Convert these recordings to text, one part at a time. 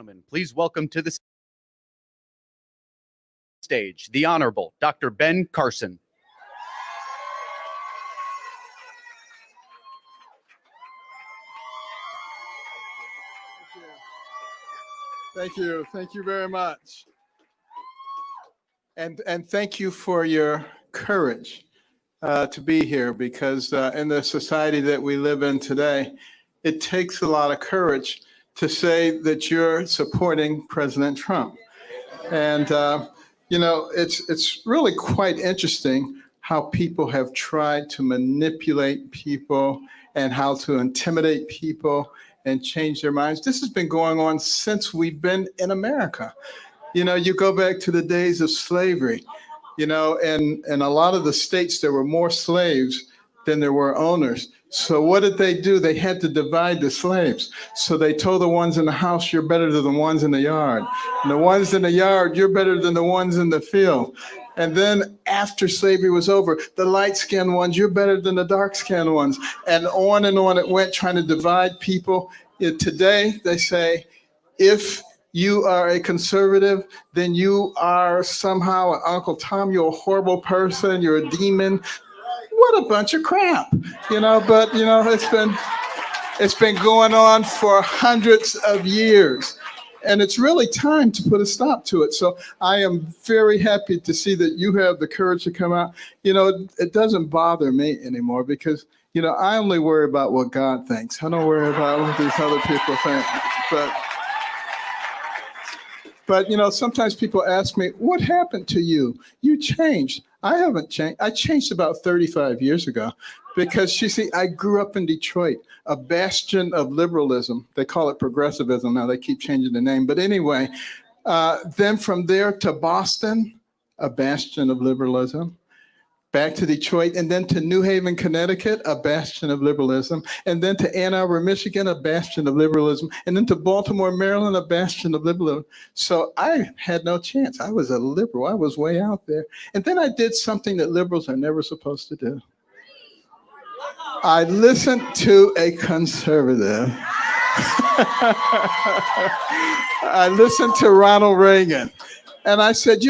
Gentlemen, please welcome to the stage the Honorable Dr. Ben Carson. Thank you. Thank you very much. And thank you for your courage to be here, because in the society that we live in today, it takes a lot of courage to say that you're supporting President Trump. And, it's really quite interesting how people have tried to manipulate people and how to intimidate people and change their minds. This has been going on since we've been in America. You go back to the days of slavery, and in a lot of the states, there were more slaves than there were owners. So what did they do? They had to divide the slaves. So they told the ones in the house, you're better than the ones in the yard. And the ones in the yard, you're better than the ones in the field. And then after slavery was over, the light-skinned ones, you're better than the dark-skinned ones. And on it went, trying to divide people. Today, they say, if you are a conservative, then you are somehow an Uncle Tom, you're a horrible person, you're a demon. What a bunch of crap, but it's been going on for hundreds of years. And it's really time to put a stop to it. So I am very happy to see that you have the courage to come out. It doesn't bother me anymore because, I only worry about what God thinks. I don't worry about what these other people think. But sometimes people ask me, what happened to you? You changed. I haven't changed. I changed about 35 years ago because, you see, I grew up in Detroit, a bastion of liberalism. They call it progressivism now. They keep changing the name. But anyway, then from there to Boston, a bastion of liberalism. Back to Detroit, and then to New Haven, Connecticut, a bastion of liberalism, and then to Ann Arbor, Michigan, a bastion of liberalism, and then to Baltimore, Maryland, a bastion of liberalism. So I had no chance. I was a liberal. I was way out there. And then I did something that liberals are never supposed to do. I listened to a conservative. I listened to Ronald Reagan, and I said,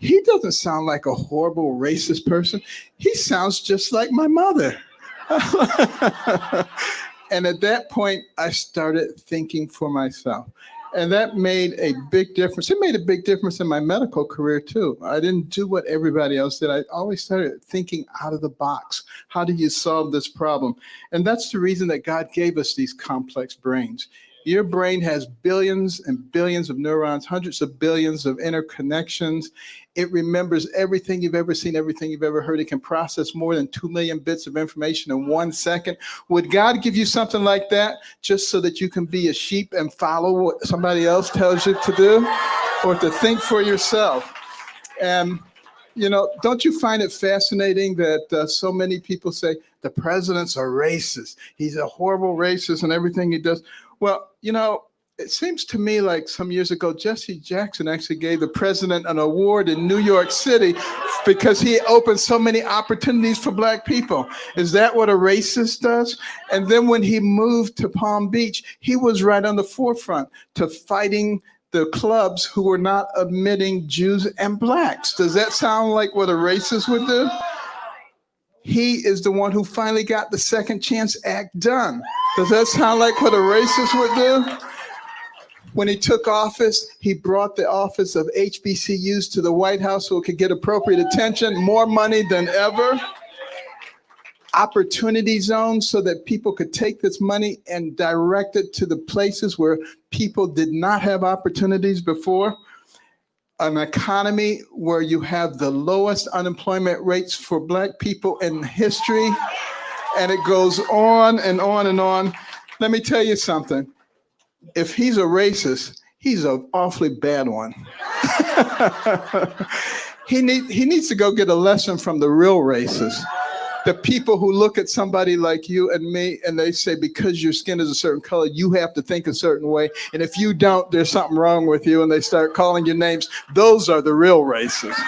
he doesn't sound like a horrible racist person. He sounds just like my mother. And at that point, I started thinking for myself. And that made a big difference. It made a big difference in my medical career, too. I didn't do what everybody else did. I always started thinking out of the box. How do you solve this problem? And that's the reason that God gave us these complex brains. Your brain has billions and billions of neurons, hundreds of billions of interconnections. It remembers everything you've ever seen, everything you've ever heard. It can process more than 2 million bits of information in 1 second. Would God give you something like that just so that you can be a sheep and follow what somebody else tells you to do, or to think for yourself? And, don't you find it fascinating that so many people say the president's a racist? He's a horrible racist and everything he does. Well, it seems to me like some years ago, Jesse Jackson actually gave the president an award in New York City because he opened so many opportunities for Black people. Is that what a racist does? And then when he moved to Palm Beach, he was right on the forefront to fighting the clubs who were not admitting Jews and Blacks. Does that sound like what a racist would do? He is the one who finally got the Second Chance Act done. Does that sound like what a racist would do? When he took office, he brought the office of HBCUs to the White House so it could get appropriate attention, more money than ever. Opportunity zones so that people could take this money and direct it to the places where people did not have opportunities before. An economy where you have the lowest unemployment rates for Black people in history. And it goes on and on and on. Let me tell you something. If he's a racist, he's an awfully bad one. He needs to go get a lesson from the real racists. The people who look at somebody like you and me and they say, because your skin is a certain color, you have to think a certain way. And if you don't, there's something wrong with you. And they start calling you names. Those are the real racists.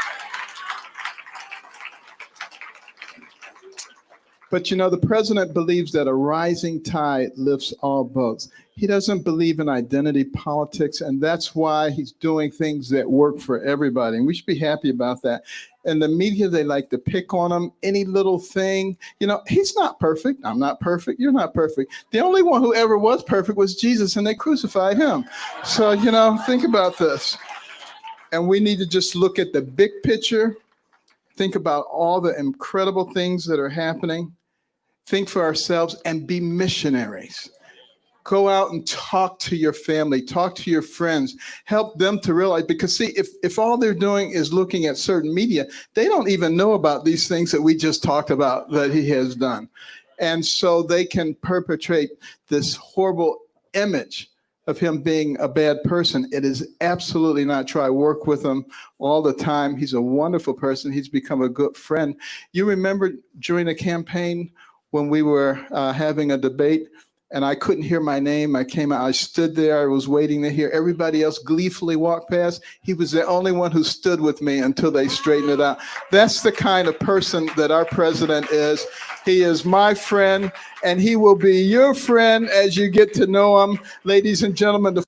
But you know, the president believes that a rising tide lifts all boats. He doesn't believe in identity politics, and that's why he's doing things that work for everybody. And we should be happy about that. And the media, they like to pick on him, any little thing. You know, he's not perfect. I'm not perfect. You're not perfect. The only one who ever was perfect was Jesus, and they crucified him. So, you know, think about this. And we need to just look at the big picture, think about all the incredible things that are happening, think for ourselves, and be missionaries. Go out and talk to your family, talk to your friends, help them to realize, because see, if all they're doing is looking at certain media, they don't even know about these things that we just talked about that he has done. And so they can perpetrate this horrible image of him being a bad person. It is absolutely not true. I work with him all the time. He's a wonderful person. He's become a good friend. You remember during the campaign when we were having a debate and I couldn't hear my name. I came out, I stood there, I was waiting to hear everybody else gleefully walk past. He was the only one who stood with me until they straightened it out. That's the kind of person that our president is. He is my friend, and he will be your friend as you get to know him. Ladies and gentlemen, the